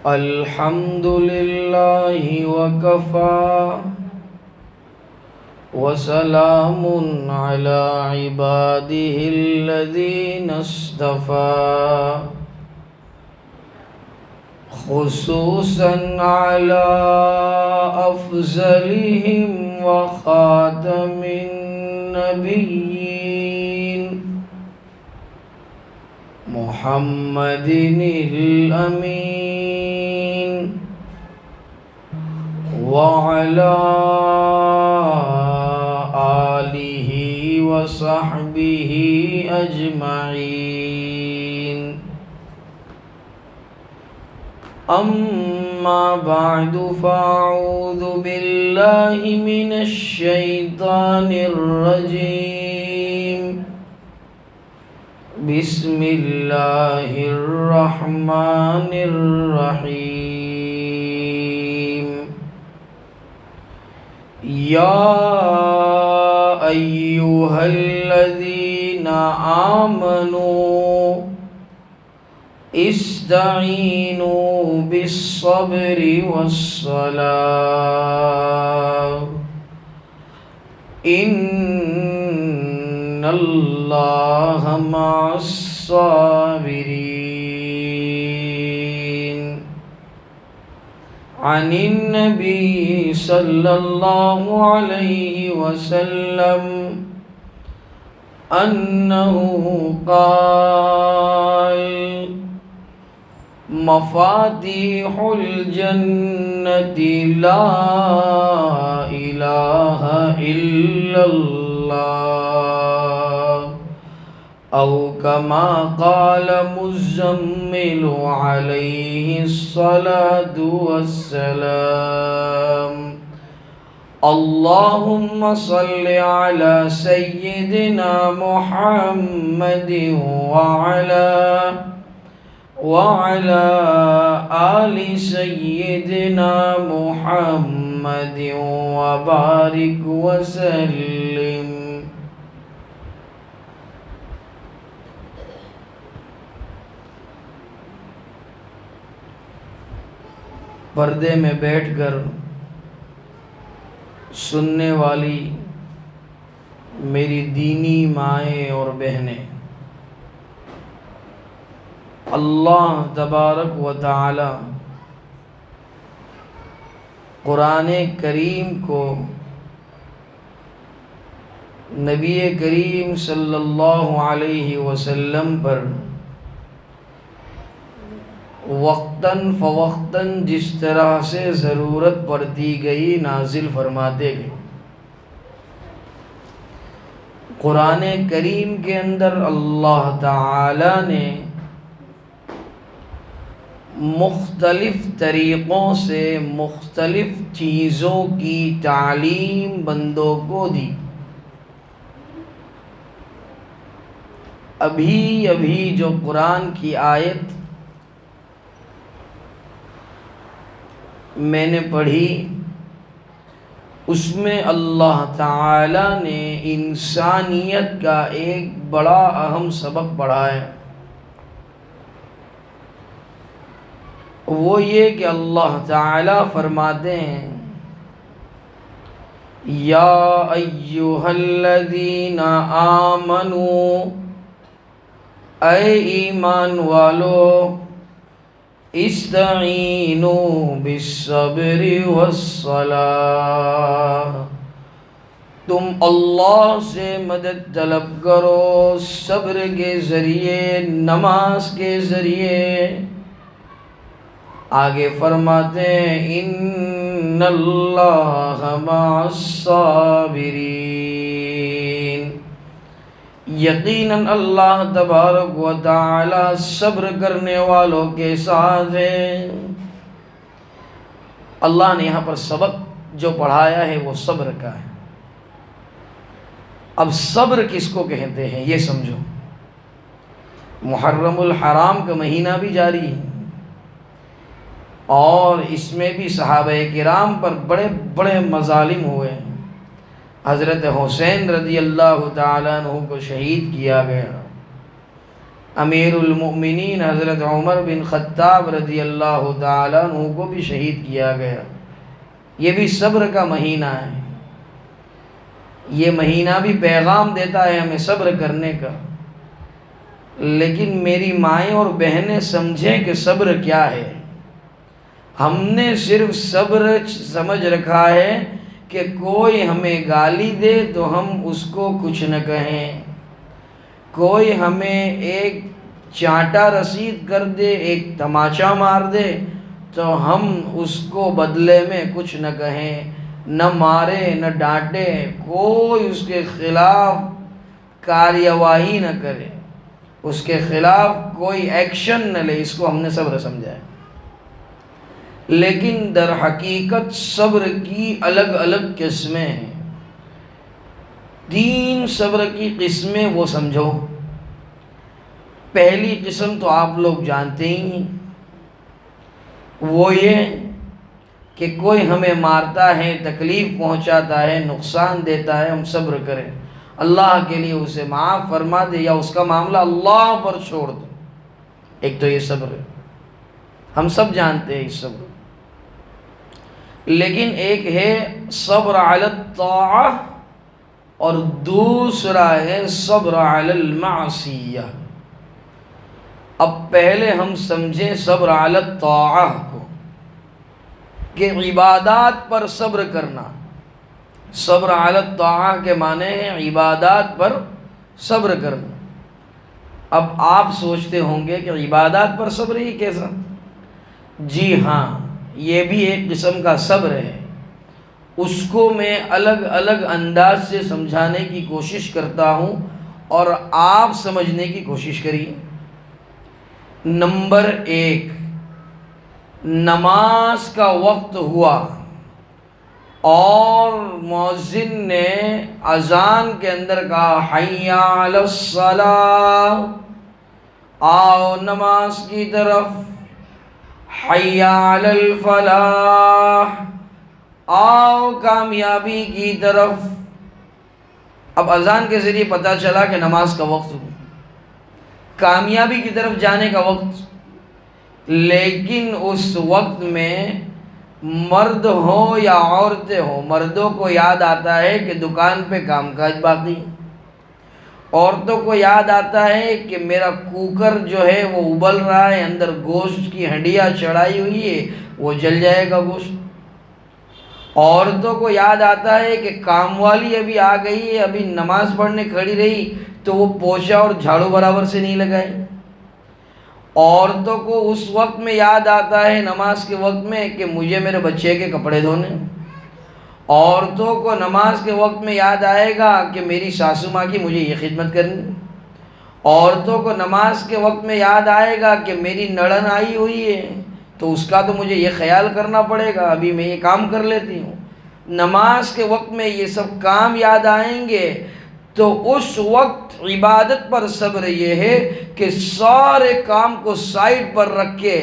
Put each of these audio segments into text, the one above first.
الحمد لله وكفى وسلام على عباده الذين اصطفى خصوصا على أفضلهم وخاتم النبيين محمد الأمين وعلى آله وصحبه أجمعين. أما بعد فأعوذ بالله من الشيطان الرجيم. بسم الله الرحمن الرحيم. يا أيها الذين آمنوا استعينوا بالصبر والصلاة إن الله مع الصابرين. عن النبي صلى الله عليه وسلم أنه قال: مفاتيح الجنة لا إله إلا الله، أو كما قال مزمل عليه الصلاة والسلام. اللهم صل على سيدنا محمد وعلى آل سيدنا محمد وبارك وسلم. پردے میں بیٹھ کر سننے والی میری دینی مائیں اور بہنیں، اللہ تبارک و تعالی قرآن کریم کو نبی کریم صلی اللہ علیہ وسلم پر وقتاً فوقتاً جس طرح سے ضرورت پڑتی گئی نازل فرماتے گئے. قرآن کریم کے اندر اللہ تعالی نے مختلف طریقوں سے مختلف چیزوں کی تعلیم بندوں کو دی. ابھی جو قرآن کی آیت میں نے پڑھی اس میں اللہ تعالی نے انسانیت کا ایک بڑا اہم سبق پڑھایا. وہ یہ کہ اللہ تعالی فرماتے ہیں: یا ایھا الذین آمنوا، اے ایمان والو، استعینوا بالصبر والصلاۃ، تم اللہ سے مدد طلب کرو صبر کے ذریعے، نماز کے ذریعے. آگے فرماتے ہیں: ان اللہ مع الصابرین، یقیناً اللہ تبارک و تعالی صبر کرنے والوں کے ساتھ ہے. اللہ نے یہاں پر سبق جو پڑھایا ہے وہ صبر کا ہے. اب صبر کس کو کہتے ہیں یہ سمجھو. محرم الحرام کا مہینہ بھی جاری ہے اور اس میں بھی صحابہ کرام پر بڑے بڑے مظالم ہوئے. حضرت حسین رضی اللہ تعالیٰ عنہ کو شہید کیا گیا. امیر المؤمنین حضرت عمر بن خطاب رضی اللہ تعالیٰ عنہ کو بھی شہید کیا گیا۔ یہ بھی صبر کا مہینہ ہے، یہ مہینہ بھی پیغام دیتا ہے ہمیں صبر کرنے کا۔ لیکن میری مائیں اور بہنیں سمجھیں کہ صبر کیا ہے۔ ہم نے صرف صبر سمجھ رکھا ہے کہ کوئی ہمیں گالی دے تو ہم اس کو کچھ نہ کہیں، کوئی ہمیں ایک چانٹا رسید کر دے، ایک تماچا مار دے تو ہم اس کو بدلے میں کچھ نہ کہیں، نہ مارے نہ ڈانٹے، کوئی اس کے خلاف کارروائی نہ کرے، اس کے خلاف کوئی ایکشن نہ لے۔ اس کو ہم نے صبر سمجھا ہے۔ لیکن در حقیقت صبر کی الگ الگ قسمیں ہیں۔ 3 صبر کی قسمیں وہ سمجھو۔ پہلی قسم تو آپ لوگ جانتے ہی ہیں، وہ یہ کہ کوئی ہمیں مارتا ہے، تکلیف پہنچاتا ہے، نقصان دیتا ہے، ہم صبر کریں، اللہ کے لیے اسے معاف فرما دے یا اس کا معاملہ اللہ پر چھوڑ دے۔ ایک تو یہ صبر ہے، ہم سب جانتے ہیں اس صبر۔ لیکن ایک ہے صبر علی الطاعہ اور دوسرا ہے صبر علی المعصیہ۔ اب پہلے ہم سمجھیں صبر علی الطاعہ کو، کہ عبادات پر صبر کرنا۔ صبر علی الطاعہ کے معنی ہیں عبادات پر صبر کرنا۔ اب آپ سوچتے ہوں گے کہ عبادات پر صبر ہی کیسا؟ جی ہاں، یہ بھی ایک قسم کا صبر ہے۔ اس کو میں الگ الگ انداز سے سمجھانے کی کوشش کرتا ہوں اور آپ سمجھنے کی کوشش کریے۔ نمبر 1، نماز کا وقت ہوا اور مؤذن نے اذان کے اندر کہا حی علی الصلاۃ، آؤ نماز کی طرف، حی علی الفلاح، آؤ کامیابی کی طرف۔ اب اذان کے ذریعے پتہ چلا کہ نماز کا وقت ہوا، کامیابی کی طرف جانے کا وقت۔ لیکن اس وقت میں مرد ہو یا عورتیں ہوں، مردوں کو یاد آتا ہے کہ دکان پہ کام کاج باقی، عورتوں کو یاد آتا ہے کہ میرا کوکر جو ہے وہ ابل رہا ہے، اندر گوشت کی ہڈیاں چڑھائی ہوئی ہے، وہ جل جائے گا گوشت۔ عورتوں کو یاد آتا ہے کہ کام والی ابھی آ گئی ہے، ابھی نماز پڑھنے کھڑی رہی تو وہ پوچھا اور جھاڑو برابر سے نہیں لگائی۔ عورتوں کو اس وقت میں یاد آتا ہے نماز کے وقت میں کہ مجھے میرے بچے کے کپڑے دھونے۔ عورتوں کو نماز کے وقت میں یاد آئے گا کہ میری ساسو ماں کی مجھے یہ خدمت کرنی۔ عورتوں کو نماز کے وقت میں یاد آئے گا کہ میری نڑن آئی ہوئی ہے تو اس کا تو مجھے یہ خیال کرنا پڑے گا، ابھی میں یہ کام کر لیتی ہوں۔ نماز کے وقت میں یہ سب کام یاد آئیں گے تو اس وقت عبادت پر صبر یہ ہے کہ سارے کام کو سائٹ پر رکھ کے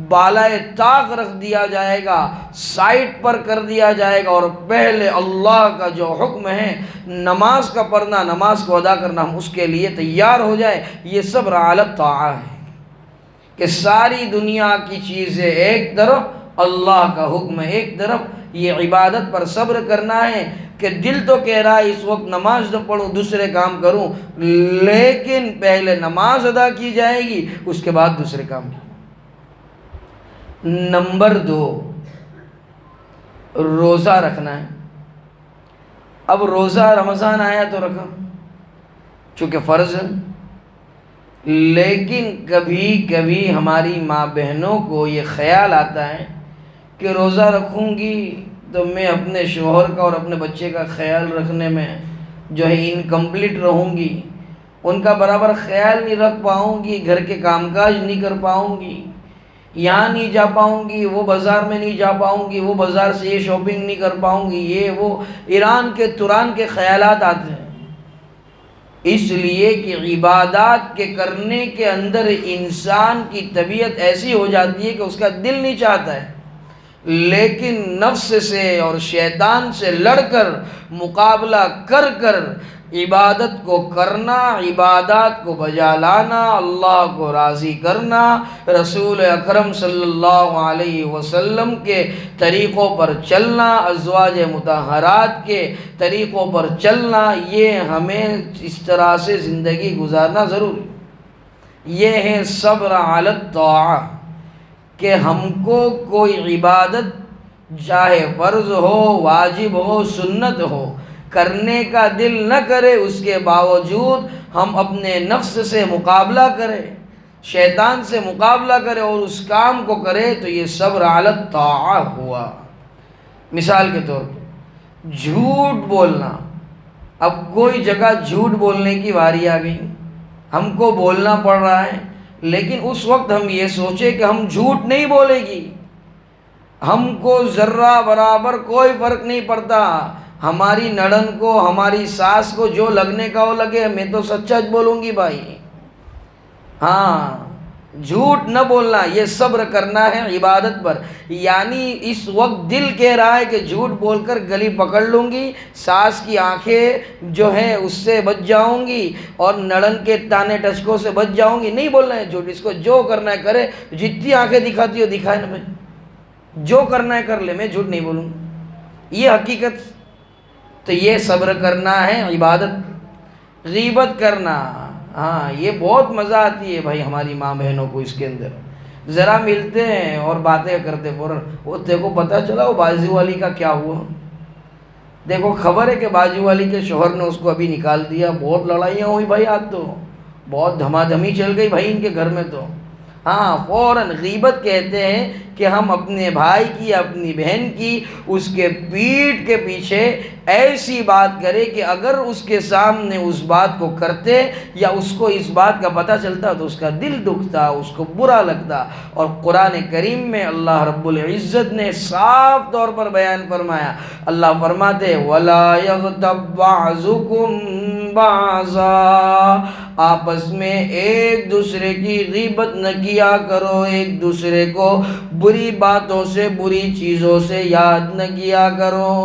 بالائے طاق رکھ دیا جائے گا، سائٹ پر کر دیا جائے گا، اور پہلے اللہ کا جو حکم ہے نماز کا پڑھنا، نماز کو ادا کرنا، ہم اس کے لیے تیار ہو جائے۔ یہ صبر علی الطاعہ ہے کہ ساری دنیا کی چیزیں ایک طرف، اللہ کا حکم ایک طرف۔ یہ عبادت پر صبر کرنا ہے کہ دل تو کہہ رہا ہے اس وقت نماز تو پڑھوں، دوسرے کام کروں، لیکن پہلے نماز ادا کی جائے گی، اس کے بعد دوسرے کام کی۔ نمبر 2، روزہ رکھنا ہے۔ اب روزہ رمضان آیا تو رکھا چونکہ فرض ہے، لیکن کبھی کبھی ہماری ماں بہنوں کو یہ خیال آتا ہے کہ روزہ رکھوں گی تو میں اپنے شوہر کا اور اپنے بچے کا خیال رکھنے میں جو ہے انکمپلیٹ رہوں گی، ان کا برابر خیال نہیں رکھ پاؤں گی، گھر کے کام کاج نہیں کر پاؤں گی، یہاں نہیں جا پاؤں گی، وہ بازار میں نہیں جا پاؤں گی، وہ بازار سے یہ شاپنگ نہیں کر پاؤں گی، یہ وہ ایران کے توران کے خیالات آتے ہیں۔ اس لیے کہ عبادات کے کرنے کے اندر انسان کی طبیعت ایسی ہو جاتی ہے کہ اس کا دل نہیں چاہتا ہے، لیکن نفس سے اور شیطان سے لڑ کر، مقابلہ کر کر عبادت کو کرنا، عبادات کو بجا لانا، اللہ کو راضی کرنا، رسول اکرم صلی اللہ علیہ وسلم کے طریقوں پر چلنا، ازواج مطہرات کے طریقوں پر چلنا، یہ ہمیں اس طرح سے زندگی گزارنا ضروری۔ یہ ہے صبر علی الطاعہ، کہ ہم کو کوئی عبادت چاہے فرض ہو، واجب ہو، سنت ہو، کرنے کا دل نہ کرے، اس کے باوجود ہم اپنے نفس سے مقابلہ کریں، شیطان سے مقابلہ کرے اور اس کام کو کرے، تو یہ صبر علی الطاعہ ہوا۔ مثال کے طور پر جھوٹ بولنا، اب کوئی جگہ جھوٹ بولنے کی واری آ گئی، ہم کو بولنا پڑ رہا ہے، لیکن اس وقت ہم یہ سوچے کہ ہم جھوٹ نہیں بولے گی، ہم کو ذرہ برابر کوئی فرق نہیں پڑتا، ہماری نڑن کو، ہماری ساس کو جو لگنے کا وہ لگے، میں تو سچ بولوں گی بھائی۔ ہاں، جھوٹ نہ بولنا، یہ صبر کرنا ہے عبادت پر۔ یعنی اس وقت دل کہہ رہا ہے کہ جھوٹ بول کر گلی پکڑ لوں گی، ساس کی آنکھیں جو ہیں اس سے بچ جاؤں گی، اور نڑن کے تانے ٹچکوں سے بچ جاؤں گی، نہیں بولنا ہے جھوٹ۔ اس کو جو کرنا ہے کرے، جتنی آنکھیں دکھاتی ہو دکھائے نا بھائی، جو کرنا ہے کر لے، میں جھوٹ نہیں بولوں، یہ حقیقت۔ تو یہ صبر کرنا ہے عبادت۔ غیبت کرنا، ہاں یہ بہت مزہ آتی ہے بھائی ہماری ماں بہنوں کو، اس کے اندر ذرا ملتے ہیں اور باتیں کرتے فوراً، وہ دیکھو پتہ چلا وہ بازو والی کا کیا ہوا، دیکھو خبر ہے کہ بازو والی کے شوہر نے اس کو ابھی نکال دیا، بہت لڑائیاں ہوئی بھائی، آج تو بہت دھما دھمی چل گئی بھائی ان کے گھر میں تو۔ ہاں، فوراً غیبت کہتے ہیں کہ ہم اپنے بھائی کی، اپنی بہن کی، اس کے پیٹھ کے پیچھے ایسی بات کرے کہ اگر اس کے سامنے اس بات کو کرتے یا اس کو اس بات کا پتہ چلتا تو اس کا دل دکھتا، اس کو برا لگتا۔ اور قرآن کریم میں اللہ رب العزت نے صاف طور پر بیان فرمایا، اللہ فرماتے وَلَا يَغْتَبْ بَعْضُكُمْ بَعْضًا، آپس میں ایک دوسرے کی غیبت نہ کیا کرو، ایک دوسرے کو بری باتوں سے، بری چیزوں سے یاد نہ کیا کرو۔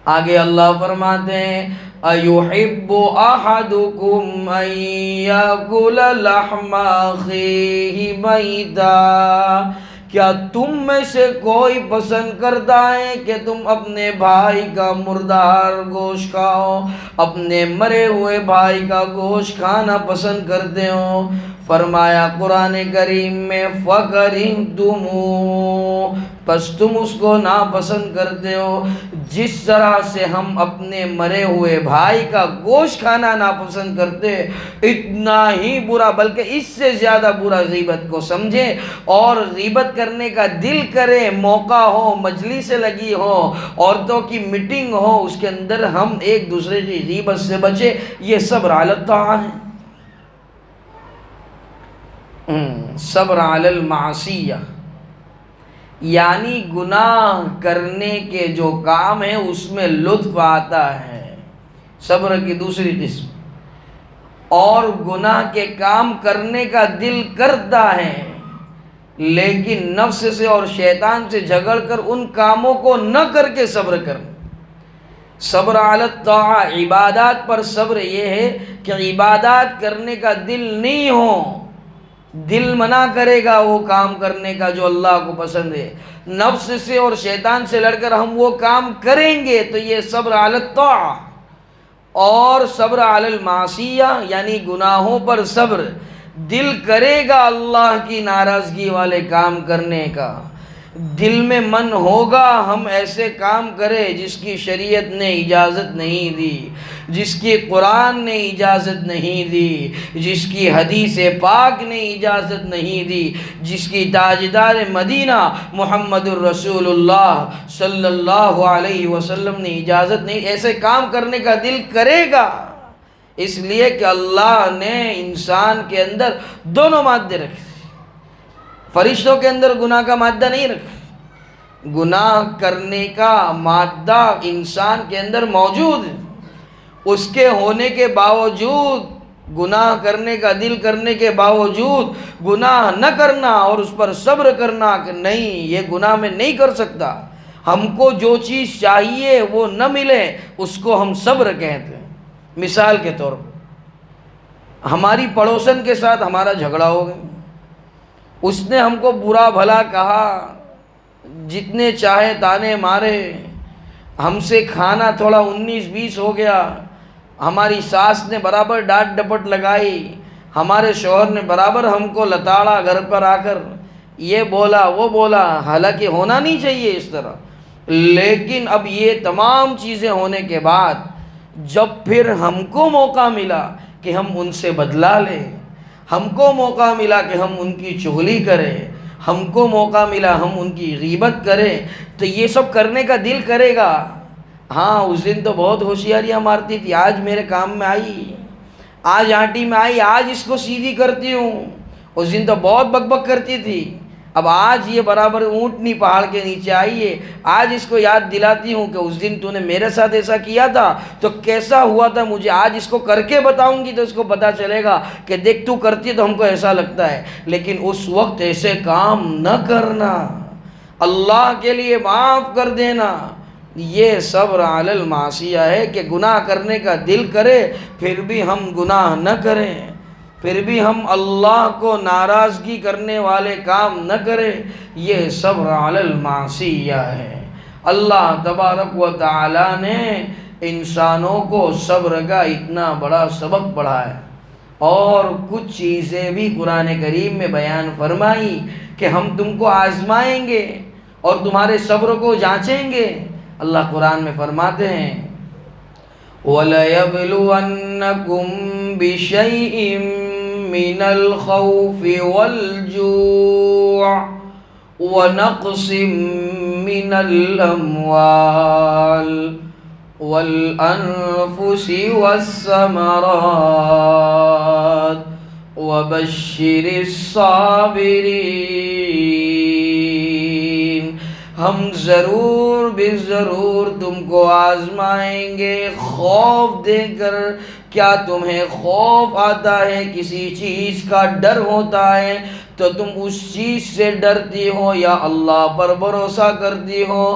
آگے اللہ فرماتے ہیں أَيُحِبُّ أَحَدُكُمْ أَن يَأْكُلَ لَحْمَ أَخِيهِ مَيْتًا، کیا تم میں سے کوئی پسند کرتا ہے کہ تم اپنے بھائی کا مردار گوشت کھاؤ، اپنے مرے ہوئے بھائی کا گوشت کھانا پسند کرتے ہو؟ فرمایا قرآن کریم میں فَكَرِهْتُمُوهُ، پس تم اس کو ناپسند کرتے ہو۔ جس طرح سے ہم اپنے مرے ہوئے بھائی کا گوشت کھانا ناپسند کرتے، اتنا ہی برا بلکہ اس سے زیادہ برا غیبت کو سمجھے، اور غیبت کرنے کا دل کرے، موقع ہو، مجلس لگی ہو، عورتوں کی میٹنگ ہو، اس کے اندر ہم ایک دوسرے کی غیبت سے بچے، یہ صبر علی الطاعہ ہے۔ صبر علی المعصیہ، یعنی گناہ کرنے کے جو کام ہیں اس میں لطف آتا ہے، صبر کی دوسری قسم۔ اور گناہ کے کام کرنے کا دل کرتا ہے، لیکن نفس سے اور شیطان سے جھگڑ کر ان کاموں کو نہ کر کے صبر کرنا۔ صبر علی الطاعہ، عبادات پر صبر یہ ہے کہ عبادات کرنے کا دل نہیں ہو، دل منع کرے گا وہ کام کرنے کا جو اللہ کو پسند ہے، نفس سے اور شیطان سے لڑ کر ہم وہ کام کریں گے، تو یہ صبر علی الطاعہ۔ اور صبر علی المعصیہ یعنی گناہوں پر صبر، دل کرے گا اللہ کی ناراضگی والے کام کرنے کا، دل میں من ہوگا ہم ایسے کام کرے جس کی شریعت نے اجازت نہیں دی، جس کی قرآن نے اجازت نہیں دی، جس کی حدیث پاک نے اجازت نہیں دی، جس کی تاجدار مدینہ محمد الرسول اللہ صلی اللہ علیہ وسلم نے اجازت نہیں، ایسے کام کرنے کا دل کرے گا، اس لیے کہ اللہ نے انسان کے اندر دونوں مادے رکھے، فرشتوں کے اندر گناہ کا مادہ نہیں رکھا، گناہ کرنے کا مادہ انسان کے اندر موجود ہے، اس کے ہونے کے باوجود، گناہ کرنے کا دل کرنے کے باوجود گناہ نہ کرنا اور اس پر صبر کرنا کہ نہیں یہ گناہ میں نہیں کر سکتا، ہم کو جو چیز چاہیے وہ نہ ملے اس کو ہم صبر کہتے ہیں۔ مثال کے طور پر ہماری پڑوسن کے ساتھ ہمارا جھگڑا ہو گیا، اس نے ہم کو برا بھلا کہا، جتنے چاہے تانے مارے، ہم سے کھانا تھوڑا 19-20 ہو گیا، ہماری ساس نے برابر ڈانٹ ڈپٹ لگائی، ہمارے شوہر نے برابر ہم کو لتاڑا گھر پر آ کر، یہ بولا وہ بولا، حالانکہ ہونا نہیں چاہیے اس طرح۔ لیکن اب یہ تمام چیزیں ہونے کے بعد جب پھر ہم کو موقع ملا کہ ہم ان سے بدلا لیں، ہم کو موقع ملا کہ ہم ان کی چغلی کریں، ہم کو موقع ملا ہم ان کی غیبت کریں، تو یہ سب کرنے کا دل کرے گا۔ ہاں اس دن تو بہت ہوشیاریاں مارتی تھی، آج میرے کام میں آئی، آج آنٹی میں آئی، آج اس کو سیدھی کرتی ہوں، اس دن تو بہت بک بک کرتی تھی، اب آج یہ برابر اونٹنی پہاڑ کے نیچے آئی ہے، آج اس کو یاد دلاتی ہوں کہ اس دن تو نے میرے ساتھ ایسا کیا تھا تو کیسا ہوا تھا، مجھے آج اس کو کر کے بتاؤں گی تو اس کو پتہ چلے گا کہ دیکھ تو کرتی ہے تو ہم کو ایسا لگتا ہے، لیکن اس وقت ایسے کام نہ کرنا، اللہ کے لیے معاف کر دینا، یہ صبر علی المعصیہ ہے کہ گناہ کرنے کا دل کرے پھر بھی ہم گناہ نہ کریں، پھر بھی ہم اللہ کو ناراضگی کرنے والے کام نہ کریں، یہ صبر علی المعصیہ ہے۔ اللہ تبارک و تعالی نے انسانوں کو صبر کا اتنا بڑا سبق پڑھایا، اور کچھ چیزیں بھی قرآن کریم میں بیان فرمائی کہ ہم تم کو آزمائیں گے اور تمہارے صبر کو جانچیں گے۔ اللہ قرآن میں فرماتے ہیں وَلَيَبْلُوَنَّكُمْ بِشَيْءٍ مِّنَ الْخَوْفِ وَالْجُوعِ وَنَقْصٍ مِّنَ الْأَمْوَالِ وَالْأَنفُسِ وَالثَّمَرَاتِ وَبَشِّرِ الصَّابِرِينَ۔ ہم ضرور بے ضرور تم کو آزمائیں گے خوف دے کر۔ کیا تمہیں خوف آتا ہے، کسی چیز کا ڈر ہوتا ہے تو تم اس چیز سے ڈرتی ہو یا اللہ پر بھروسہ کرتی ہو؟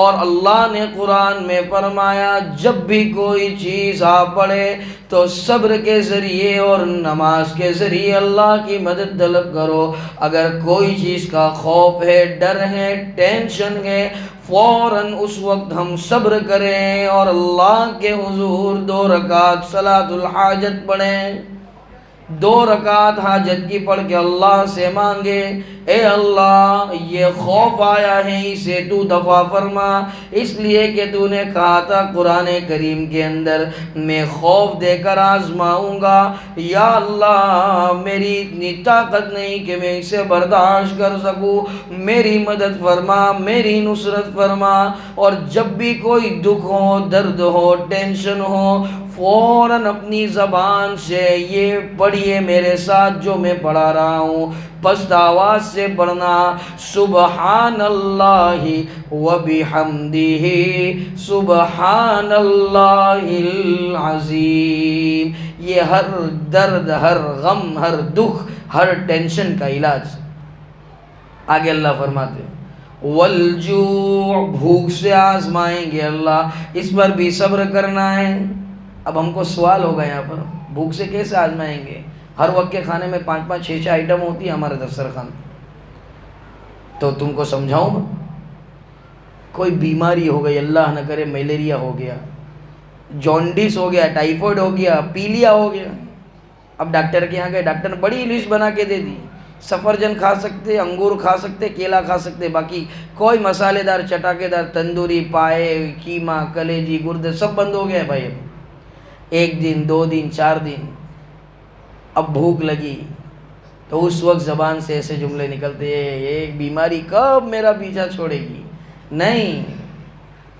اور اللہ نے قرآن میں فرمایا جب بھی کوئی چیز آ پڑے تو صبر کے ذریعے اور نماز کے ذریعے اللہ کی مدد طلب کرو۔ اگر کوئی چیز کا خوف ہے، ڈر ہے، ٹینشن ہے، فوراً اس وقت ہم صبر کریں اور اللہ کے حضور 2 رکعت صلاۃ الحاجت پڑھیں، 2 رکعت حاجت کی پڑھ کے اللہ سے مانگے اے اللہ یہ خوف آیا ہے اسے تو دفع فرما، اس لیے کہ تو نے کہا تھا قرآن کریم کے اندر میں خوف دے کر آزماؤں گا، یا اللہ میری اتنی طاقت نہیں کہ میں اسے برداشت کر سکوں، میری مدد فرما، میری نصرت فرما۔ اور جب بھی کوئی دکھ ہو، درد ہو، ٹینشن ہو، فوراً اپنی زبان سے یہ پڑھیے میرے ساتھ جو میں پڑھا رہا ہوں، پست آواز سے پڑھنا، سبحان اللہ وبحمدہ سبحان اللہ العظیم۔ یہ ہر درد، ہر غم، ہر دکھ، ہر ٹینشن کا علاج۔ آگے اللہ فرماتے ہیں والجوع، بھوک سے آزمائیں گے اللہ، اس پر بھی صبر کرنا ہے۔ اب ہم کو سوال ہوگا یہاں پر بھوک سے کیسے آزمائیں گے؟ ہر وقت کے کھانے میں 5-5 6-6 آئٹم ہوتی ہے ہمارے دسترخوان، تو تم کو سمجھاؤں میں، کوئی بیماری ہو گئی، اللہ نہ کرے ملیریا ہو گیا، جونڈس ہو گیا، ٹائیفائڈ ہو گیا، پیلیا ہو گیا، اب ڈاکٹر کے یہاں گئے، ڈاکٹر نے بڑی لسٹ بنا کے دے دی، سفرجن کھا سکتے، انگور کھا سکتے، کیلا کھا سکتے، باقی کوئی مسالے دار چٹاکے دار تندوری، پائے، قیمہ، کلیجی، گردے سب بند ہو گیا بھائی۔ 1 دن 2 دن 4 دن، اب بھوک لگی تو اس وقت زبان سے ایسے جملے نکلتے ہیں یہ بیماری کب میرا پیچھا چھوڑے گی؟ نہیں،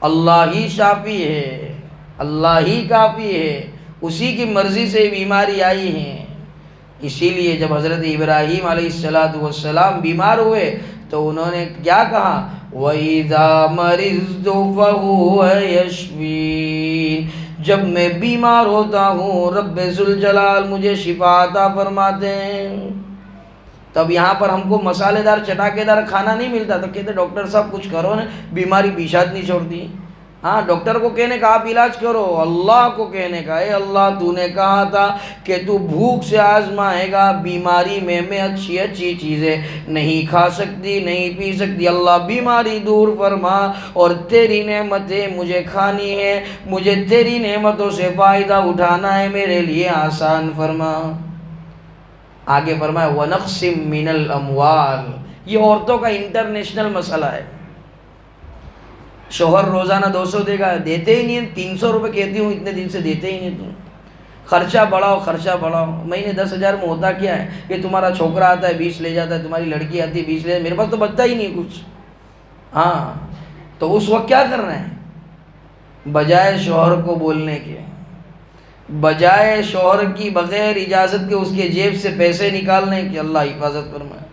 اللہ ہی شافی ہے، اللہ ہی کافی ہے، اسی کی مرضی سے بیماری آئی ہیں۔ اسی لیے جب حضرت ابراہیم علیہ السلام بیمار ہوئے تو انہوں نے کیا کہا؟ وَإِذَا مَرِضْتُ فَهُوَ يَشْفِينِ، جب میں بیمار ہوتا ہوں رب ذوالجلال مجھے شفا عطا فرماتے ہیں۔ تو اب یہاں پر ہم کو مسالے دار چٹاکے دار کھانا نہیں ملتا، تو کہتے ڈاکٹر صاحب کچھ کرو نا، بیماری پیشات نہیں چھوڑتی. ہاں، ڈاکٹر کو کہنے کا آپ علاج کرو، اللہ کو کہنے کا اے اللہ تو نے کہا تھا کہ تو بھوک سے آزمائے گا، بیماری میں اچھی اچھی چیزیں نہیں کھا سکتی، نہیں پی سکتی، اللہ بیماری دور فرما، اور تیری نعمتیں مجھے کھانی ہے، مجھے تیری نعمتوں سے فائدہ اٹھانا ہے، میرے لیے آسان فرما. آگے فرمایا وَنَقْسِم مِّنَ الْأَمْوَالِ، یہ عورتوں کا انٹرنیشنل مسئلہ ہے. شوہر روزانہ 200 دے گا، دیتے ہی نہیں، 300 روپے کہتی ہوں اتنے دن سے دیتے ہی نہیں. تم خرچہ بڑھاؤ، خرچہ بڑھاؤ. مہینے 10,000 میں ہوتا کیا ہے کہ تمہارا چھوکرا آتا ہے 20 لے جاتا ہے، تمہاری لڑکی آتی ہے 20 لے جاتا ہے، میرے پاس تو بچتا ہی نہیں کچھ. ہاں، تو اس وقت کیا کرنا ہے؟ بجائے شوہر کو بولنے کے، بجائے شوہر کی بغیر اجازت کے اس کے جیب سے پیسے نکالنے کے، اللہ حفاظت فرمائے،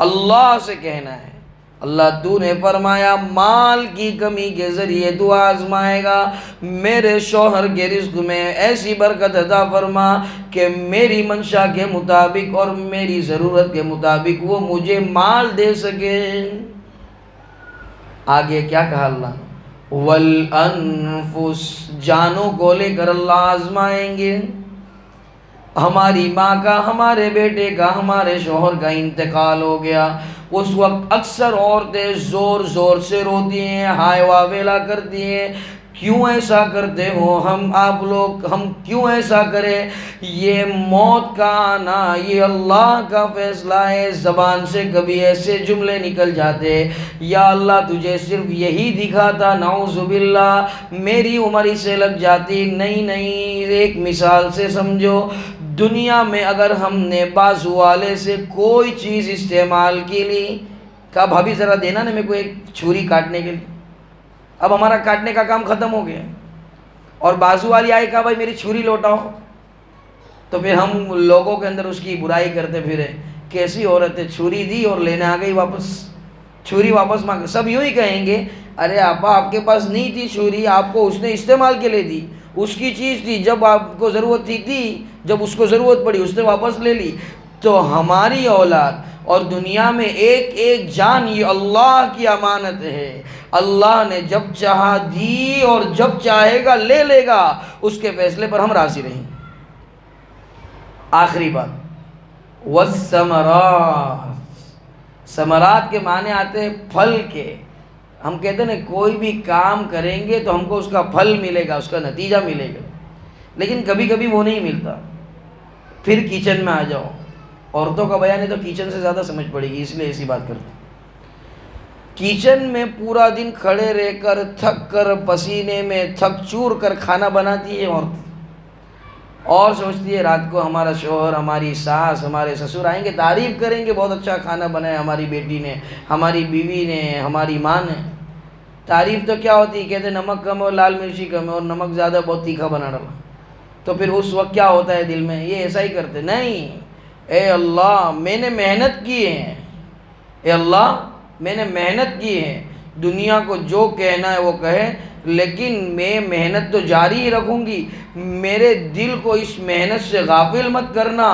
اللہ سے کہنا ہے اللہ تو نے فرمایا مال کی کمی کے ذریعے تو آزمائے گا، میرے شوہر کے رزق میں ایسی برکت عطا فرما کہ میری منشا کے مطابق اور میری ضرورت کے مطابق وہ مجھے مال دے سکے. آگے کیا کہا اللہ؟ والانفس، جانوں کو لے کر اللہ آزمائیں گے. ہماری ماں کا، ہمارے بیٹے کا، ہمارے شوہر کا انتقال ہو گیا، اس وقت اکثر عورتیں زور زور سے روتی ہیں، ہائے واویلا کرتی ہیں. کیوں ایسا کرتے ہو؟ آپ لوگ ہم کیوں ایسا کریں؟ یہ موت کا آنا یہ اللہ کا فیصلہ ہے. زبان سے کبھی ایسے جملے نکل جاتے، یا اللہ تجھے صرف یہی دکھا تھا، نعوذ باللہ میری عمر اس سے لگ جاتی. نہیں، ایک مثال سے سمجھو. دنیا میں اگر ہم نے بازو والے سے کوئی چیز استعمال کی لی، کہا بھابھی ذرا دینا نا میرے کو ایک چھری کاٹنے کے لیے، اب ہمارا کاٹنے کا کام ختم ہو گیا، اور بازو والی آئی کہا بھائی میری چھری لوٹاؤ، تو پھر ہم لوگوں کے اندر اس کی برائی کرتے پھرے، کیسی عورت ہے، چھری دی اور لینے آ گئی واپس، چھری واپس مانگ. سب یوں ہی کہیں گے ارے آپا آپ کے پاس نہیں تھی چھری، آپ کو اس نے استعمال کے لیے دی، اس کی چیز تھی، جب آپ کو ضرورت تھی، جب اس کو ضرورت پڑی اس نے واپس لے لی. تو ہماری اولاد اور دنیا میں ایک ایک جان یہ اللہ کی امانت ہے. اللہ نے جب چاہا دی اور جب چاہے گا لے لے گا، اس کے فیصلے پر ہم راضی رہیں. آخری بات والثمرات، ثمرات کے معنی آتے ہیں پھل کے. ہم کہتے ہیں نا کوئی بھی کام کریں گے تو ہم کو اس کا پھل ملے گا، اس کا نتیجہ ملے گا، لیکن کبھی کبھی وہ نہیں ملتا. پھر کچن میں آ جاؤ، عورتوں کا بیان ہے تو کچن سے زیادہ سمجھ پڑے گی، اس لیے ایسی بات کرتے ہیں. کچن میں پورا دن کھڑے رہ کر تھک کر پسینے میں تھک چور کر کھانا بناتی ہے عورت، اور سوچتی ہے رات کو ہمارا شوہر، ہماری ساس، ہمارے سسر آئیں گے تعریف کریں گے بہت اچھا کھانا بنایا ہماری بیٹی نے، ہماری بیوی نے، ہماری ماں نے. تعریف تو کیا ہوتی ہے، کہتے نمک کم اور لال مرچی کم ہے، اور نمک زیادہ بہت تیکھا بنا ڈالا. تو پھر اس وقت کیا ہوتا ہے دل میں؟ یہ ایسا ہی کرتے. نہیں، اے اللہ میں نے محنت کی ہے، اے اللہ میں نے محنت کی ہے، دنیا کو جو کہنا ہے وہ کہے، لیکن میں محنت تو جاری ہی رکھوں گی. میرے دل کو اس محنت سے غافل مت کرنا،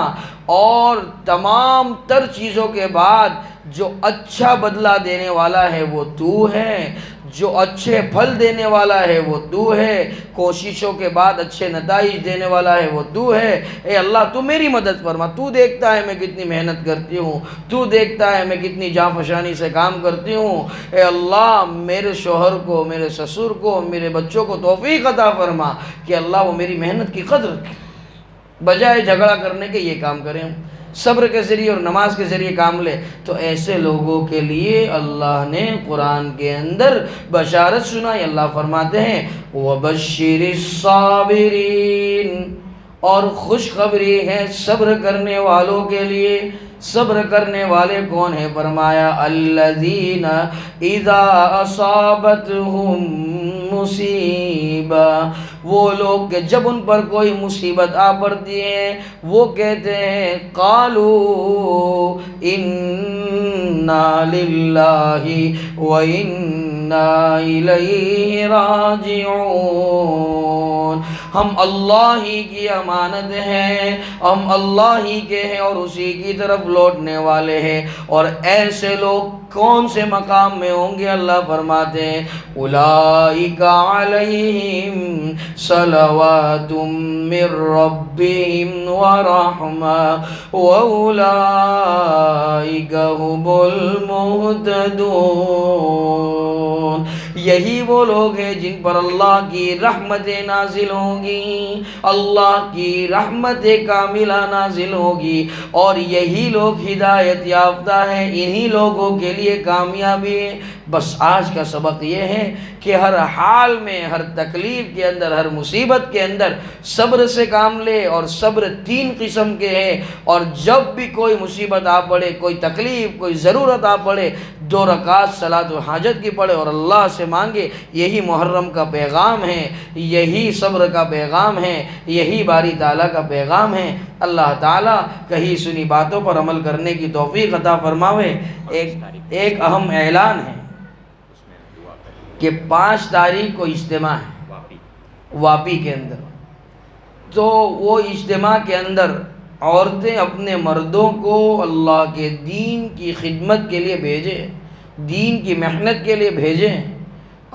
اور تمام تر چیزوں کے بعد جو اچھا بدلہ دینے والا ہے وہ تو ہے، جو اچھے پھل دینے والا ہے وہ تو ہے، کوششوں کے بعد اچھے نتائج دینے والا ہے وہ تو ہے. اے اللہ تو میری مدد فرما، تو دیکھتا ہے میں کتنی محنت کرتی ہوں، تو دیکھتا ہے میں کتنی جانفشانی سے کام کرتی ہوں. اے اللہ میرے شوہر کو، میرے سسر کو، میرے بچوں کو توفیق عطا فرما کہ اللہ وہ میری محنت کی قدر کرے، بجائے جھگڑا کرنے کے یہ کام کریں، صبر کے ذریعے اور نماز کے ذریعے کام لے. تو ایسے لوگوں کے لیے اللہ نے قرآن کے اندر بشارت سنائی. اللہ فرماتے ہیں وَبَشِّرِ الصَّابِرِينَ، اور خوشخبری ہے صبر کرنے والوں کے لیے. صبر کرنے والے کون ہیں؟ فرمایا الذین اذا اصابتہم مصیبہ، وہ لوگ کہ جب ان پر کوئی مصیبت آ پڑتی ہے وہ کہتے ہیں قالوا انا للہ وانا الیہ راجعون، ہم اللہ ہی کی امانت ہیں، ہم اللہ ہی کے ہیں اور اسی کی طرف لوٹنے والے ہیں۔ اور ایسے لوگ کون سے مقام میں ہوں گے؟ اللہ فرماتے ہیں اولئک علیہم صلوات من ربہم ورحمہ واولئک هم المہتدون۔ یہی وہ لوگ ہیں جن پر اللہ کی رحمتیں نازل ہوں گی، اللہ کی رحمت کاملہ نازل ہوگی، اور یہی لوگ ہدایت یافتہ ہیں، انہی لوگوں کے لیے کامیابی ہے۔ بس آج کا سبق یہ ہے کہ ہر حال میں، ہر تکلیف کے اندر، ہر مصیبت کے اندر صبر سے کام لے، اور صبر 3 قسم کے ہیں، اور جب بھی کوئی مصیبت آ پڑے، کوئی تکلیف، کوئی ضرورت آ پڑے، 2 رکعت صلاۃ الحاجت کی پڑھے اور اللہ سے مانگے۔ یہی محرم کا پیغام ہے، یہی صبر کا پیغام ہے، یہی باری تعالیٰ کا پیغام ہے۔ اللہ تعالیٰ کہیں سنی باتوں پر عمل کرنے کی توفیق عطا فرماوے۔ ایک اہم اعلان ہے کہ 5 تاریخ کو اجتماع ہے واپی کے اندر، تو وہ اجتماع کے اندر عورتیں اپنے مردوں کو اللہ کے دین کی خدمت کے لیے بھیجیں، دین کی محنت کے لیے بھیجیں،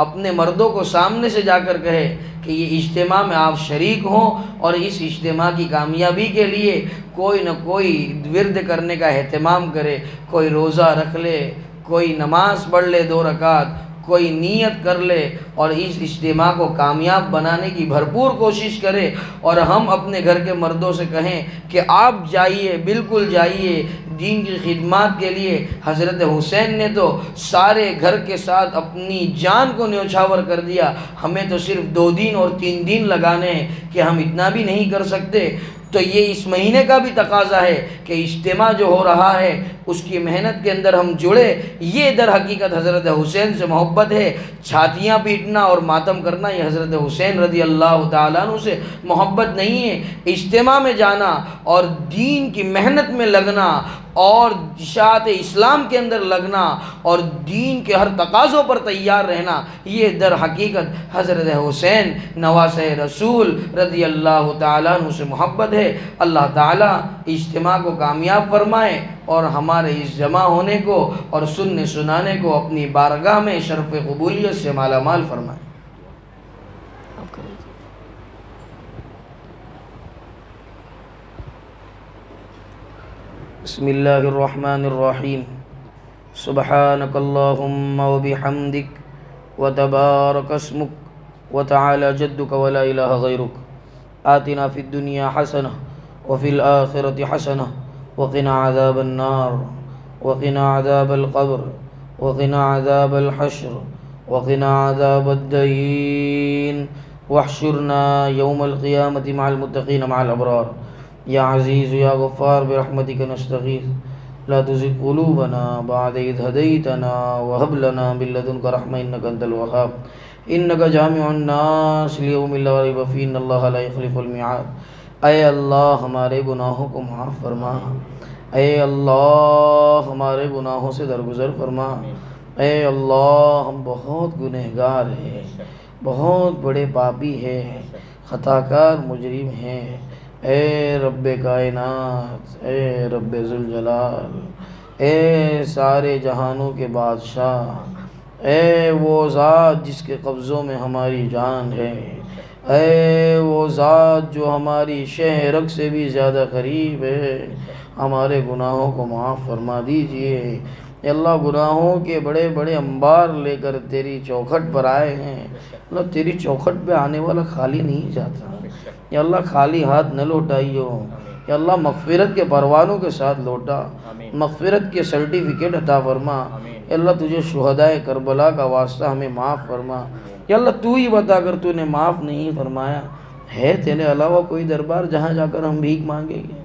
اپنے مردوں کو سامنے سے جا کر کہے کہ یہ اجتماع میں آپ شریک ہوں، اور اس اجتماع کی کامیابی کے لیے کوئی نہ کوئی ورد کرنے کا اہتمام کرے، کوئی روزہ رکھ لے، کوئی نماز پڑھ لے 2 رکعت، کوئی نیت کر لے، اور اس اجتماع کو کامیاب بنانے کی بھرپور کوشش کرے۔ اور ہم اپنے گھر کے مردوں سے کہیں کہ آپ جائیے، بالکل جائیے دین کی خدمات کے لیے۔ حضرت حسین نے تو سارے گھر کے ساتھ اپنی جان کو نیوچھاور کر دیا، ہمیں تو صرف 2 دن اور 3 دن لگانے ہیں کہ ہم اتنا بھی نہیں کر سکتے۔ تو یہ اس مہینے کا بھی تقاضا ہے کہ اجتماع جو ہو رہا ہے اس کی محنت کے اندر ہم جڑے۔ یہ در حقیقت حضرت حسین سے محبت ہے، چھاتیاں پیٹنا اور ماتم کرنا یہ حضرت حسین رضی اللہ تعالیٰ عنہ سے محبت نہیں ہے۔ اجتماع میں جانا اور دین کی محنت میں لگنا اور اشاعت اسلام کے اندر لگنا اور دین کے ہر تقاضوں پر تیار رہنا، یہ در حقیقت حضرت حسین نواسہ رسول رضی اللہ تعالیٰ عنہ سے محبت ہے۔ اللہ تعالیٰ اجتماع کو کامیاب فرمائے اور ہمارے اس جمع ہونے کو اور سننے سنانے کو اپنی بارگاہ میں شرف قبولیت سے مالا مال فرمائے۔ بسم اللہ الرحمن الرحیم۔ سبحانک اللہم وبحمدک وتبارک اسمک وتعالی جدک ولا الہ غیرک، آتنا فی الدنیا حسنہ وفی الآخرۃ حسنہ وقنا عذاب النار وقنا عذاب القبر وقنا عذاب الحشر وقنا عذاب الدین واحشرنا یوم القیامۃ مع المتقین مع الابرار۔ یا عزیز یا غفار برحمتک نستغیث لا تزغ قلوبنا بعد اذ ہدیتنا وہب لنا من لدنک رحمۃ انک انت الوہاب۔ انک جامع الناس لیوم لا ریب فیہ ان اللہ لا یخلف الميعاد۔ اے اللہ ہمارے گناہوں کو معاف فرما، اے اللہ ہمارے گناہوں سے درگزر فرما، اے اللہ ہم بہت گنہگار ہیں، بہت بڑے پاپی ہیں، خطا کار مجرم ہیں۔ اے رب کائنات، اے رب ذوالجلال، اے سارے جہانوں کے بادشاہ، اے وہ ذات جس کے قبضوں میں ہماری جان ہے، اے وہ ذات جو ہماری شہ رگ سے بھی زیادہ قریب ہے، ہمارے گناہوں کو معاف فرما دیجئے۔ یا اللہ گناہوں کے بڑے بڑے انبار لے کر تیری چوکھٹ پر آئے ہیں، اللہ تیری چوکھٹ پہ آنے والا خالی نہیں جاتا، یا اللہ خالی ہاتھ نہ لوٹائیو، یا اللہ مغفرت کے پروانوں کے ساتھ لوٹا، مغفرت کے سرٹیفکیٹ عطا فرما۔ یا اللہ تجھے شہدائے کربلا کا واسطہ ہمیں معاف فرما۔ یا اللہ تو ہی بتا کر تو نے معاف نہیں فرمایا، ہے تیرے علاوہ کوئی دربار جہاں جا کر ہم بھیک مانگیں گے؟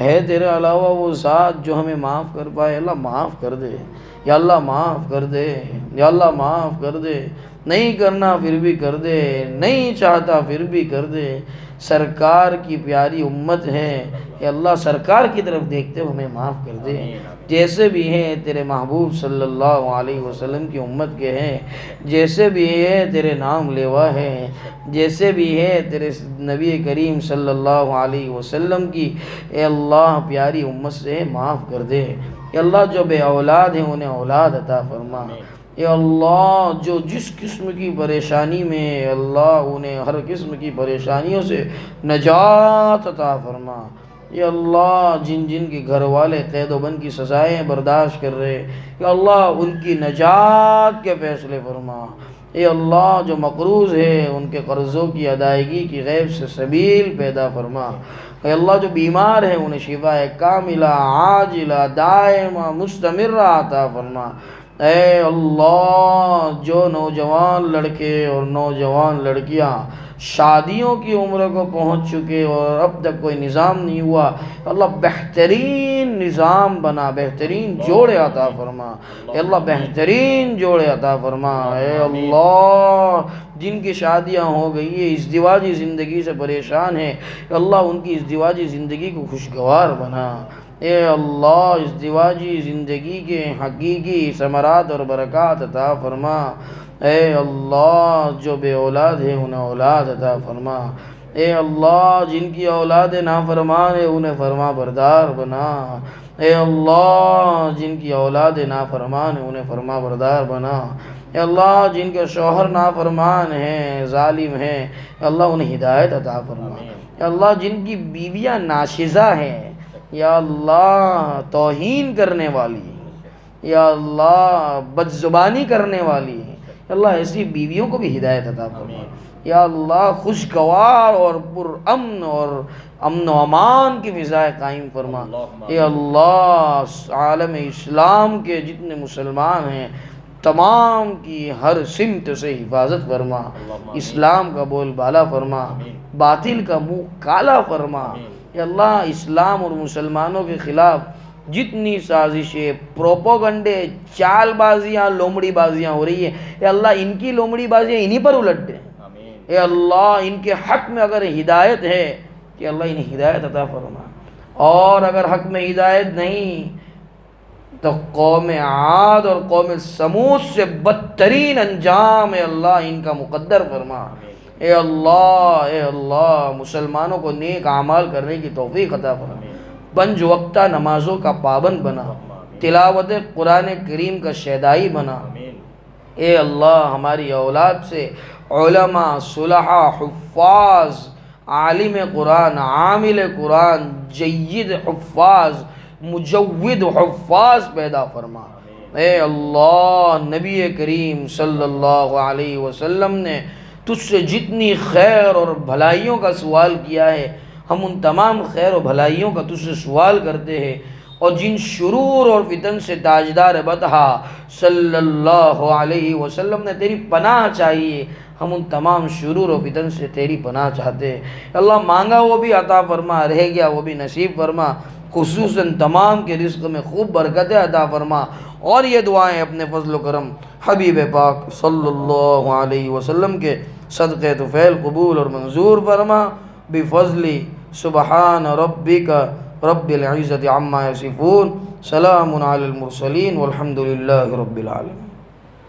ہے تیرے علاوہ وہ ذات جو ہمیں معاف کر پائے؟ اللہ معاف کر دے، یا اللہ معاف کر دے، یا اللہ معاف کر دے۔ نہیں کرنا پھر بھی کر دے، نہیں چاہتا پھر بھی کر دے۔ سرکار کی پیاری امت ہے، اے اللہ سرکار کی طرف دیکھتے ہوئے ہمیں معاف کر دے، جیسے بھی ہیں تیرے محبوب صلی اللہ علیہ وسلم کی امت کے ہیں، جیسے بھی ہیں تیرے نام لیوا ہیں، جیسے بھی ہیں تیرے نبی کریم صلی اللہ علیہ وسلم کی اے اللہ پیاری امت سے معاف کر دے۔ اے اللہ جو بے اولاد ہیں انہیں اولاد عطا فرما، اے اللہ جو جس قسم کی پریشانی میں اے اللہ انہیں ہر قسم کی پریشانیوں سے نجات عطا فرما۔ اے اللہ جن جن کے گھر والے قید و بند کی سزائیں برداشت کر رہے اے اللہ ان کی نجات کے فیصلے فرما۔ اے اللہ جو مقروض ہے ان کے قرضوں کی ادائیگی کی غیب سے سبیل پیدا فرما۔ اے اللہ جو بیمار ہیں انہیں شفا کاملہ عاجلہ دائمہ مستمرہ عطا فرما۔ اے اللہ جو نوجوان لڑکے اور نوجوان لڑکیاں شادیوں کی عمر کو پہنچ چکے اور اب تک کوئی نظام نہیں ہوا، اللہ بہترین نظام بنا، بہترین جوڑے عطا فرما۔ اے اللہ بہترین جوڑے عطا فرما۔ اے اللہ جن کی شادیاں ہو گئی ہیں ازدواجی زندگی سے پریشان ہیں، اے اللہ ان کی ازدواجی زندگی کو خوشگوار بنا۔ اے اللہ ازدواجی زندگی کے حقیقی ثمرات اور برکات عطا فرما۔ اے اللہ جو بے اولاد ہیں انہیں اولاد عطا فرما۔ اے اللہ جن کی اولاد نافرمان ہے انہیں فرما بردار بنا۔ اے اللہ جن کی اولاد نافرمان ہے انہیں فرما بردار بنا۔ اے اللہ جن کے شوہر نافرمان ہیں ظالم ہیں اے اللہ انہیں ہدایت عطا فرما۔ اے اللہ جن کی بیویاں ناشزہ ہیں یا اللہ توہین کرنے والی یا اللہ بدزبانی کرنے والی یا اللہ ایسی بیویوں کو بھی ہدایت عطا فرما۔ یا اللہ خوشگوار اور پرامن اور امن و امان کی فضائیں قائم فرما۔ اے اللہ عالم اسلام کے جتنے مسلمان ہیں تمام کی ہر سمت سے حفاظت فرما، اسلام کا بول بالا فرما، باطل کا منہ کالا فرما۔ اے اللہ اسلام اور مسلمانوں کے خلاف جتنی سازشیں پروپوگنڈے چال بازیاں لومڑی بازیاں ہو رہی ہیں اے اللہ ان کی لومڑی بازیاں انہی پر الٹ دیں۔ اے اللہ ان کے حق میں اگر ہدایت ہے کہ اللہ انہیں ہدایت عطا فرما، اور اگر حق میں ہدایت نہیں تو قوم عاد اور قوم سمود سے بدترین انجام اے اللہ ان کا مقدر فرما۔ اے اللہ مسلمانوں کو نیک اعمال کرنے کی توفیق عطا فرما، پنج وقتہ نمازوں کا پابند بنا، تلاوت قرآن کریم کا شیدائی بنا۔ اے اللہ ہماری اولاد سے علماء صلحاء حفاظ عالم قرآن عامل قرآن جید حفاظ مجود حفاظ پیدا فرما۔ اے اللہ نبی کریم صلی اللہ علیہ وسلم نے تجھ سے جتنی خیر اور بھلائیوں کا سوال کیا ہے ہم ان تمام خیر و بھلائیوں کا تجھ سے سوال کرتے ہیں، اور جن شرور اور فتن سے تاجدار بطحا صلی اللہ علیہ وسلم نے تیری پناہ چاہیے ہم ان تمام شرور و فتن سے تیری پناہ چاہتے ہیں۔ اللہ مانگا وہ بھی عطا فرما، رہ گیا وہ بھی نصیب فرما، خصوصاً تمام کے رزق میں خوب برکتیں عطا فرما، اور یہ دعائیں اپنے فضل و کرم حبیب پاک صلی اللہ علیہ وسلم کے صدقے طفیل قبول اور منظور فرما بفضل سبحان ربک رب العزت عما یصفون، سلام علی المرسلین والحمد للہ رب العالمین۔